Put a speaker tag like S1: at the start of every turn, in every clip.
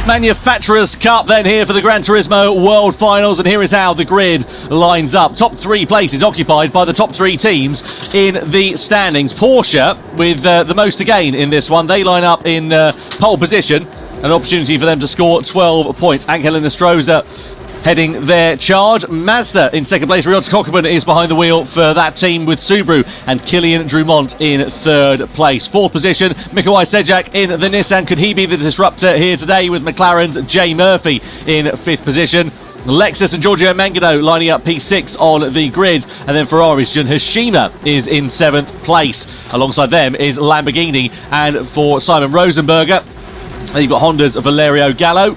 S1: Manufacturers Cup then here for the Gran Turismo World Finals, and here is how the grid lines up. Top three places occupied by the top three teams in the standings. Porsche with the most to gain in this one. They line up in pole position, an opportunity for them to score 12 points. Angel Nostroza heading their charge. Mazda in second place. Ryoto Kokubun is behind the wheel for that team with Subaru, and Kilian Drumont in third place. Fourth position, Mikołaj Sejak in the Nissan. Could he be the disruptor here today, with McLaren's Jay Murphy in fifth position? Lexus and Giorgio Mangano lining up P6 on the grid, and then Ferrari's Jun Hashima is in seventh place. Alongside them is Lamborghini, and for Simon Rosenberger, you've got Honda's Valerio Gallo.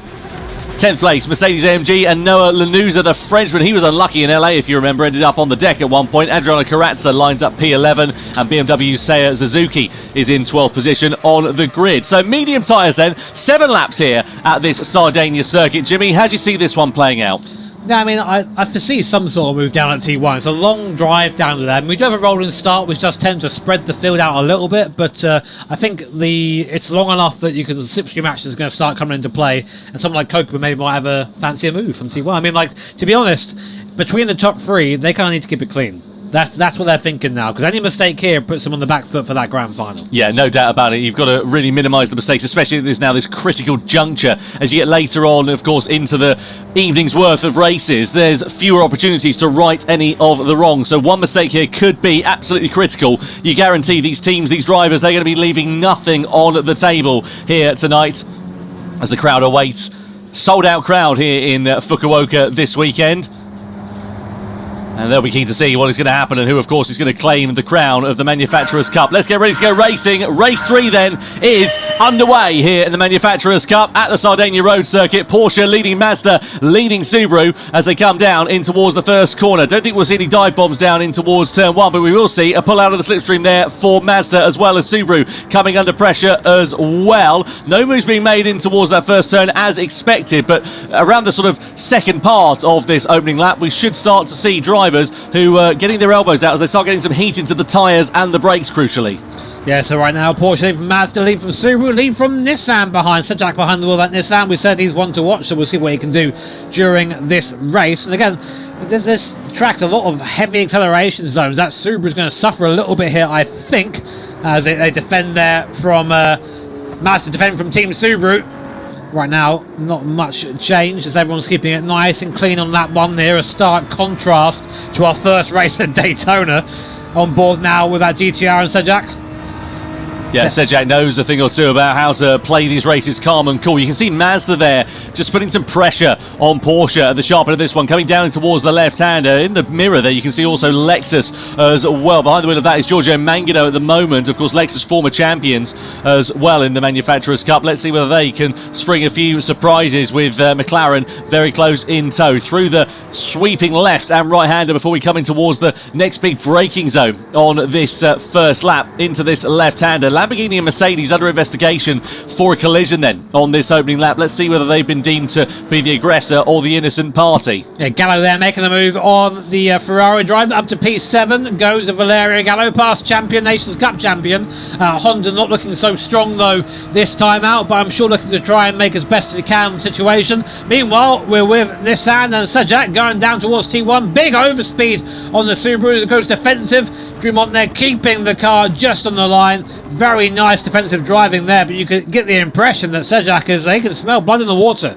S1: 10th place, Mercedes-AMG and Noah Lanuza, the Frenchman. He was unlucky in LA, if you remember, ended up on the deck at one point. Adriano Carrazza lines up P11, and BMW Seiya Suzuki is in 12th position on the grid. So medium tyres then, 7 laps here at this Sardinia circuit. Jimmy, how do you see this one playing out?
S2: Yeah, I mean, I foresee some sort of move down at T1. It's a long drive down to them. We do have a rolling start, which does tend to spread the field out a little bit, but I think it's long enough that the slipstream action is going to start coming into play, and someone like Kokubun maybe might have a fancier move from T1. I mean, like, to be honest, between the top three, they kind of need to keep it clean. That's what they're thinking now, because any mistake here puts them on the back foot for that grand final. Yeah,
S1: no doubt about it. You've got to really minimise the mistakes, especially there's now this critical juncture. As you get later on, of course, into the evening's worth of races, there's fewer opportunities to right any of the wrong. So one mistake here could be absolutely critical. You guarantee these teams, these drivers, they're going to be leaving nothing on the table here tonight as the crowd awaits. Sold out crowd here in Fukuoka this weekend. And they'll be keen to see what is going to happen and who, of course, is going to claim the crown of the Manufacturers Cup. Let's get ready to go racing. Race 3, then, is underway here in the Manufacturers Cup at the Sardinia Road Circuit. Porsche leading Mazda, leading Subaru as they come down in towards the first corner. Don't think we'll see any dive bombs down in towards turn 1, but we will see a pull out of the slipstream there for Mazda, as well as Subaru coming under pressure as well. No moves being made in towards that first turn as expected, but around the sort of second part of this opening lap, we should start to see drivers who are getting their elbows out as they start getting some heat into the tyres and the brakes, crucially.
S2: Yeah, so right now, Porsche lead from Mazda, lead from Subaru, lead from Nissan behind. Sejak behind the wheel of that Nissan. We said he's one to watch, so we'll see what he can do during this race. And again, this track's a lot of heavy acceleration zones. That Subaru's going to suffer a little bit here, I think, as they defend there from Mazda, defend from Team Subaru. Right now, not much change as everyone's keeping it nice and clean on that one here. A stark contrast to our first race at Daytona. On board now with that GTR and Sejak.
S1: Yeah, Sejak knows a thing or two about how to play these races calm and cool. You can see Mazda there just putting some pressure on Porsche at the sharp end of this one, coming down towards the left-hander. In the mirror there, you can see also Lexus as well. Behind the wheel of that is Giorgio Mangano at the moment. Of course, Lexus former champions as well in the Manufacturers Cup. Let's see whether they can spring a few surprises with McLaren very close in tow. Through the sweeping left and right-hander before we come in towards the next big braking zone on this first lap into this left-hander. Lamborghini and Mercedes under investigation for a collision then on this opening lap. Let's see whether they've been deemed to be the aggressor or the innocent party.
S2: Yeah, Gallo there making a move on the Ferrari drive up to P7. Goes Valerio Gallo, past champion, Nations Cup champion. Honda not looking so strong though this time out, but I'm sure looking to try and make as best as he can the situation. Meanwhile, we're with Nissan and Sejak going down towards T1. Big overspeed on the Subaru that goes defensive. Drumont there keeping the car just on the line. Very nice defensive driving there, but you could get the impression that Sejak they can smell blood in the water.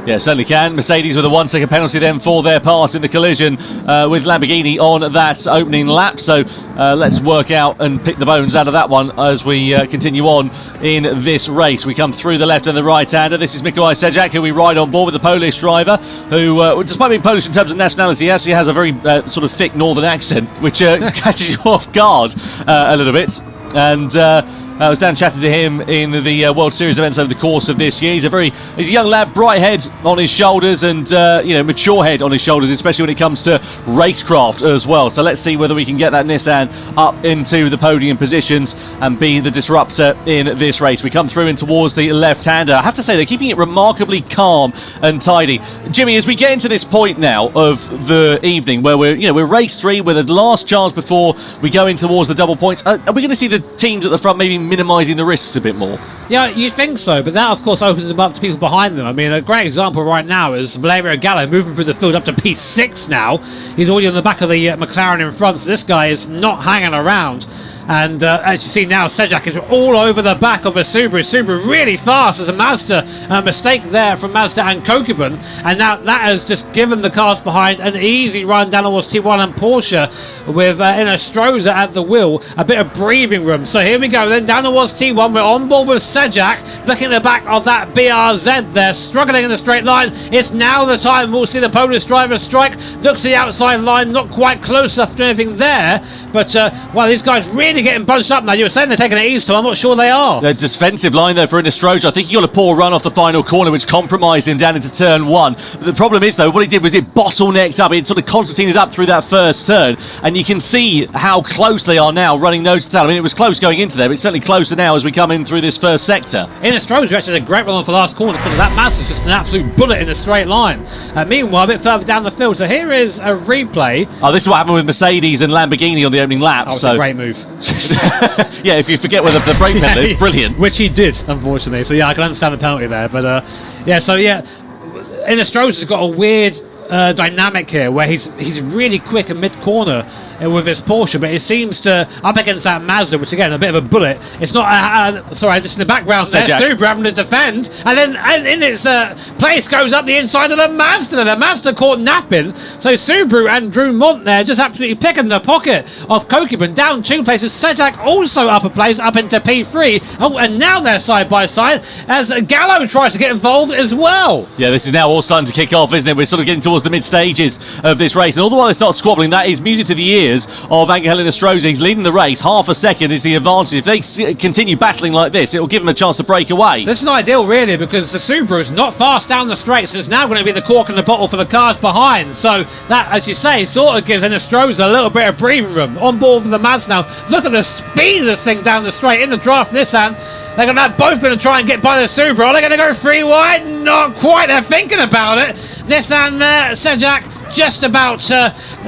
S1: Yeah, certainly can. Mercedes with a 1 second penalty then for their part in the collision with Lamborghini on that opening lap. So let's work out and pick the bones out of that one as we continue on in this race. We come through the left and the right-hander. This is Mikołaj Sejak, who we ride on board with the Polish driver, who, despite being Polish in terms of nationality, he actually has a very sort of thick northern accent, which catches you off guard a little bit. And I was down chatting to him in the World Series events over the course of this year. He's a young lad, bright head on his shoulders, and mature head on his shoulders, especially when it comes to racecraft as well. So let's see whether we can get that Nissan up into the podium positions and be the disruptor in this race. We come through in towards the left-hander. I have to say they're keeping it remarkably calm and tidy. Jimmy, as we get into this point now of the evening where we're race 3, we're the last chance before we go in towards the double points. Are we going to see the teams at the front maybe minimising the risks a bit more.
S2: Yeah, you think so, but that of course opens them up to people behind them. I mean, a great example right now is Valerio Gallo moving through the field up to P6 now. He's already on the back of the McLaren in front, so this guy is not hanging around. And as you see now, Sejak is all over the back of a Subaru. Subaru really fast as a Mazda mistake there from Mazda and Kokubun. And now that has just given the cars behind an easy run down towards T1 and Porsche with Inestrosa at the wheel. A bit of breathing room. So here we go then down towards T1. We're on board with Sejak. Looking at the back of that BRZ there. Struggling in the straight line. It's now the time we'll see the Polish driver strike. Looks at the outside line. Not quite close enough to anything there. But, well, these guys really getting bunched up now. You were saying they're taking it easy, so I'm not sure they are.
S1: The defensive line there for Inestrosa. I think he got a poor run off the final corner, which compromised him down into turn 1. The problem is, though, what he did was it bottlenecked up. It sort of concertinaed up through that first turn, and you can see how close they are now running nose to tail. I mean, it was close going into there, but it's certainly closer now as we come in through this first sector.
S2: Inestrosa actually had a great run off the last corner because that Mazda's just an absolute bullet in a straight line. Meanwhile, a bit further down the field. So here is a replay.
S1: Oh, this is what happened with Mercedes and Lamborghini on the opening lap.
S2: Oh, it's a great move.
S1: Yeah, if you forget where the brake pedal is, brilliant.
S2: Which he did, unfortunately. So yeah, I can understand the penalty there. But yeah, so yeah, Inestrosa's got a weird dynamic here where he's really quick in mid-corner with his Porsche, but it seems to, up against that Mazda, which again, a bit of a bullet. It's not, sorry, just in the background there, Subaru having to defend, and then in its place goes up the inside of the Mazda. The Mazda caught napping, so Subaru and Drumont there just absolutely picking the pocket of Kokubun, down 2 places. Sejak also up a place, up into P3. Oh, and now they're side by side as Gallo tries to get involved as well.
S1: Yeah, this is now all starting to kick off, isn't it? We're sort of getting towards the mid stages of this race, and all the while they start squabbling, that is music to the ears of Angel Inestrosa. He's leading the race. Half a second is the advantage. If they continue battling like this, it will give them a chance to break away.
S2: So this is ideal, really, because the Subaru is not fast down the straight, so it's now going to be the cork in the bottle for the cars behind. So that, as you say, sort of gives Inestrosa a little bit of breathing room. On board with the Mazda now. Look at the speed of this thing down the straight. In the draft Nissan, they're going to both going to try and get by the Subaru. Are they going to go 3 wide? Not quite. They're thinking about it. Nissan there, Sejak just about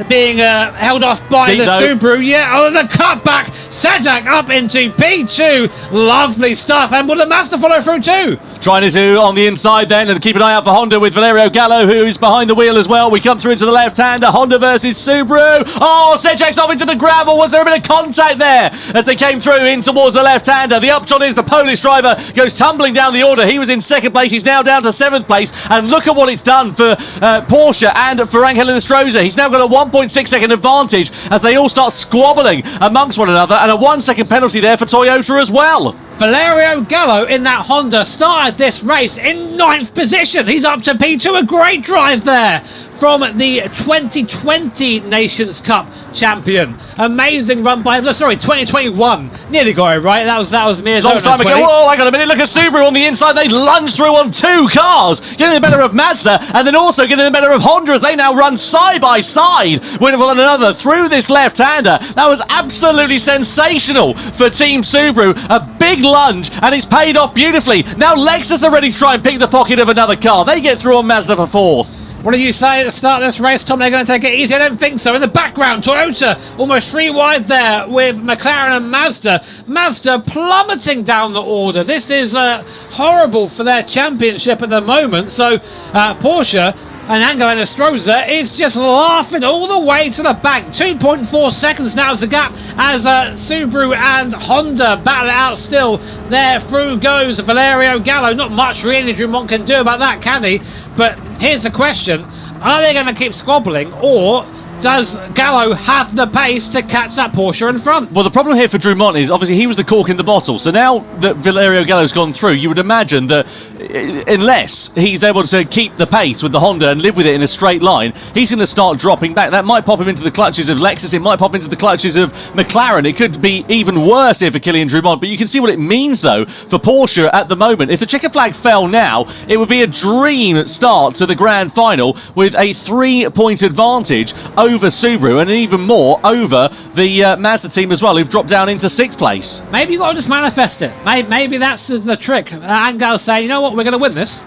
S2: being held off by the Subaru. Yeah, oh, the cutback. Sejak up into P2. Lovely stuff. And will the Mazda follow through too?
S1: Trying to do on the inside then, and keep an eye out for Honda with Valerio Gallo, who is behind the wheel as well. We come through into the left-hander. Honda versus Subaru. Oh, Sejak's off into the gravel. Was there a bit of contact there as they came through in towards the left-hander? The upshot is the Polish driver goes tumbling down the order. He was in 2nd place. He's now down to 7th place. And look at what it's done for Porsche and for Angel Inestrosa. He's now got a 1.6 second advantage as they all start squabbling amongst one another, and a 1 second penalty there for Toyota as well.
S2: Valerio Gallo in that Honda started this race in 9th position. He's up to P2. A great drive there from the 2020 Nations Cup champion. Amazing run by him. No, sorry, 2021. Nearly got it right. That was me as
S1: long time ago. Oh, hang on a minute. Look at Subaru on the inside. They lunge through on 2 cars, getting the better of Mazda, and then also getting the better of Honda as they now run side by side with one another through this left-hander. That was absolutely sensational for Team Subaru. A big lunge, and it's paid off beautifully. Now Lexus are ready to try and pick the pocket of another car. They get through on Mazda for 4th.
S2: What did you say at the start of this race, Tom? They're going to take it easy? I don't think so. In the background, Toyota almost 3 wide there with McLaren and Mazda. Mazda plummeting down the order. This is horrible for their championship at the moment. So Porsche and Angel Inestrosa is just laughing all the way to the back. 2.4 seconds now is the gap as Subaru and Honda battle it out still. There through goes Valerio Gallo. Not much really Drumont can do about that, can he? But here's the question. Are they going to keep squabbling, or does Gallo have the pace to catch that Porsche in front?
S1: Well, the problem here for Drumont is obviously he was the cork in the bottle. So now that Valerio Gallo's gone through, you would imagine that unless he's able to keep the pace with the Honda and live with it in a straight line, he's going to start dropping back. That might pop him into the clutches of Lexus. It might pop into the clutches of McLaren. It could be even worse here for Kylian Drumont. But you can see what it means, though, for Porsche at the moment. If the checker flag fell now, it would be a dream start to the grand final with a 3-point advantage over over Subaru and even more over the Mazda team as well, who've dropped down into 6th place.
S2: Maybe you've got to just manifest it. Maybe that's the trick. Angel saying, you know what, we're going to win this.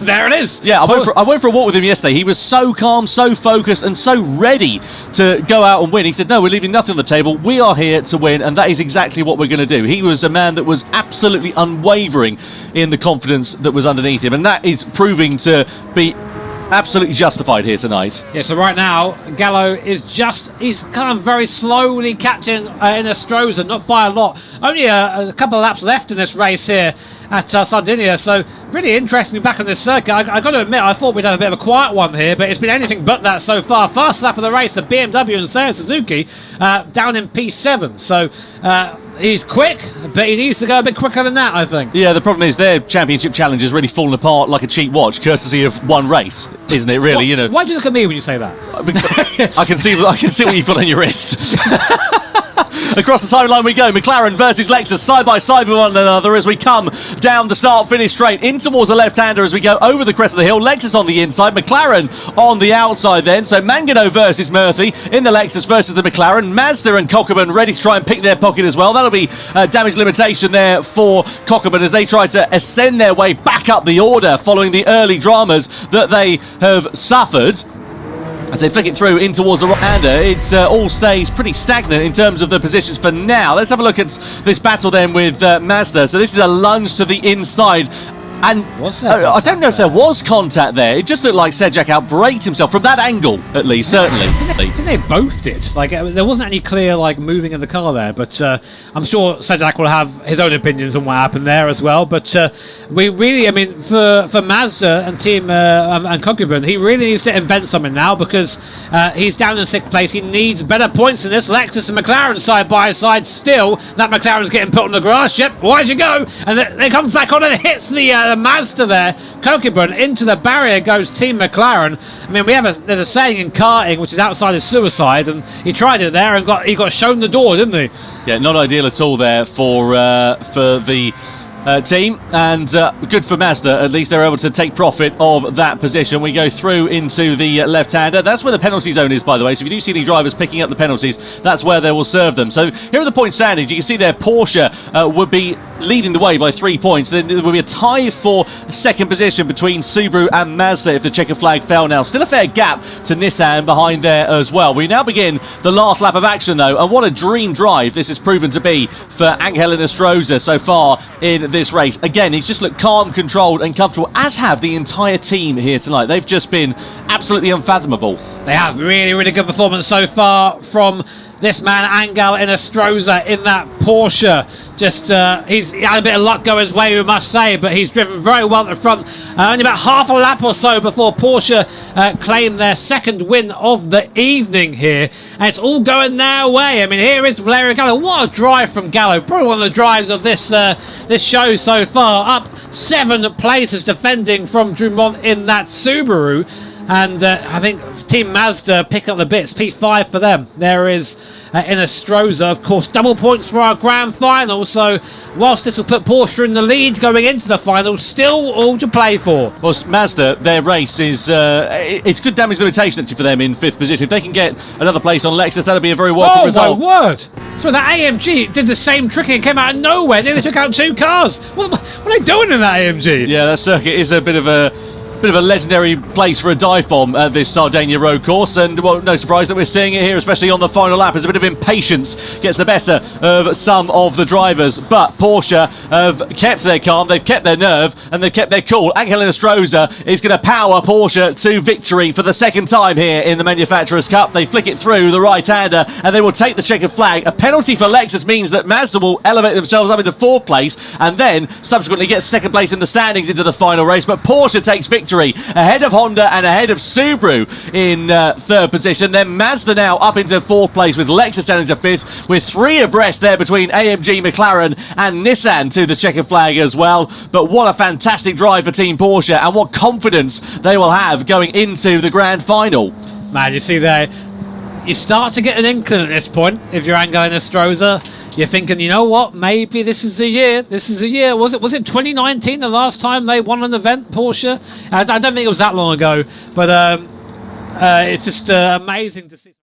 S2: There it is.
S1: Yeah, I went for a walk with him yesterday. He was so calm, so focused, and so ready to go out and win. He said, no, we're leaving nothing on the table. We are here to win, and that is exactly what we're going to do. He was a man that was absolutely unwavering in the confidence that was underneath him, and that is proving to be absolutely justified here tonight.
S2: Yeah, so right now, Gallo is he's kind of very slowly catching in Astroza, not by a lot. Only a couple of laps left in this race here at Sardinia, so really interesting back on this circuit. I got to admit, I thought we'd have a bit of a quiet one here, but it's been anything but that so far. First lap of the race, a BMW and Seiya Suzuki down in P7, so he's quick, but he needs to go a bit quicker than that, I think.
S1: Yeah, the problem is their championship challenge has really fallen apart like a cheap watch, courtesy of one race, isn't it? Really, you know.
S2: Why do you look at me when you say that?
S1: I can see what you've got on your wrist. Across the sideline we go. McLaren versus Lexus, side by side with one another as we come down the start-finish straight in towards the left-hander as we go over the crest of the hill. Lexus on the inside, McLaren on the outside then. So Mangano versus Murphy in the Lexus versus the McLaren. Mazda and Cockerman ready to try and pick their pocket as well. That'll be damage limitation there for Cockerman as they try to ascend their way back up the order following the early dramas that they have suffered. As they flick it through in towards the right-hander, it all stays pretty stagnant in terms of the positions for now. Let's have a look at this battle then with Mazda. So this is a lunge to the inside. And I don't know if there was contact there. It just looked like Sejak outbraked himself from that angle, at least, certainly.
S2: I think they both did. Like there wasn't any clear moving of the car there, but I'm sure Sejak will have his own opinions on what happened there as well. But we really, I mean, for Mazda and team and Concubine, he really needs to invent something now because he's down in 6th place. He needs better points than this. Lexus and McLaren side by side still. That McLaren's getting put on the grass. Yep, why'd you go? And they comes back on and hits the Mazda there. Concubine into the barrier goes Team McLaren. I mean, there's a saying in karting which is outside of suicide, and he tried it there and he got shown the door, didn't he?
S1: Yeah, not ideal at all there for the team, and good for Mazda. At least they're able to take profit of that position. We go through into the left-hander. That's where the penalty zone is, by the way. So if you do see any drivers picking up the penalties, that's where they will serve them. So here are the point standings. You can see there Porsche would be leading the way by 3 points. Then there will be a tie for second position between Subaru and Mazda if the checkered flag fell now. Still a fair gap to Nissan behind there as well. We now begin the last lap of action though, and what a dream drive this has proven to be for Angel Enestrosa so far in this race. Again, he's just looked calm, controlled and comfortable, as have the entire team here tonight. They've just been absolutely unfathomable.
S2: They have really, really good performance so far from this man Angel Enestrosa in that Porsche. Just he's had a bit of luck go his way, we must say, but he's driven very well at the front. Only about half a lap or so before Porsche claim their second win of the evening here, and it's all going their way. I mean, here is Valerio Gallo. What a drive from Gallo! Probably one of the drives of this show so far. Up 7 places defending from Drummond in that Subaru. And I think Team Mazda pick up the bits. P5 for them. There is Enestrosa, of course, double points for our grand final. So whilst this will put Porsche in the lead going into the final, still all to play for.
S1: Well, Mazda, their race is it's good damage limitation actually for them in 5th position. If they can get another place on Lexus, that'll be a very welcome result.
S2: Oh my word! So that AMG did the same trick and came out of nowhere. Nearly took out 2 cars. What are they doing in that AMG?
S1: Yeah, that circuit is a bit of a legendary place for a dive bomb at this Sardinia road course, and well, no surprise that we're seeing it here, especially on the final lap, as a bit of impatience gets the better of some of the drivers. But Porsche have kept their calm, they've kept their nerve, and they've kept their cool. Angel Enestrosa is going to power Porsche to victory for the second time here in the Manufacturers Cup. They flick it through the right-hander, and they will take the checkered flag. A penalty for Lexus means that Mazda will elevate themselves up into 4th place, and then subsequently get 2nd place in the standings into the final race. But Porsche takes victory ahead of Honda and ahead of Subaru in 3rd position. Then Mazda now up into 4th place with Lexus down into 5th, with 3 abreast there between AMG, McLaren and Nissan to the checkered flag as well. But what a fantastic drive for Team Porsche, and what confidence they will have going into the grand final.
S2: Man, you see there, you start to get an inkling at this point if you're Angel Enestrosa. You're thinking, you know what, maybe this is the year. This is the year. Was it 2019 the last time they won an event, Porsche? I don't think it was that long ago, but it's just amazing to see.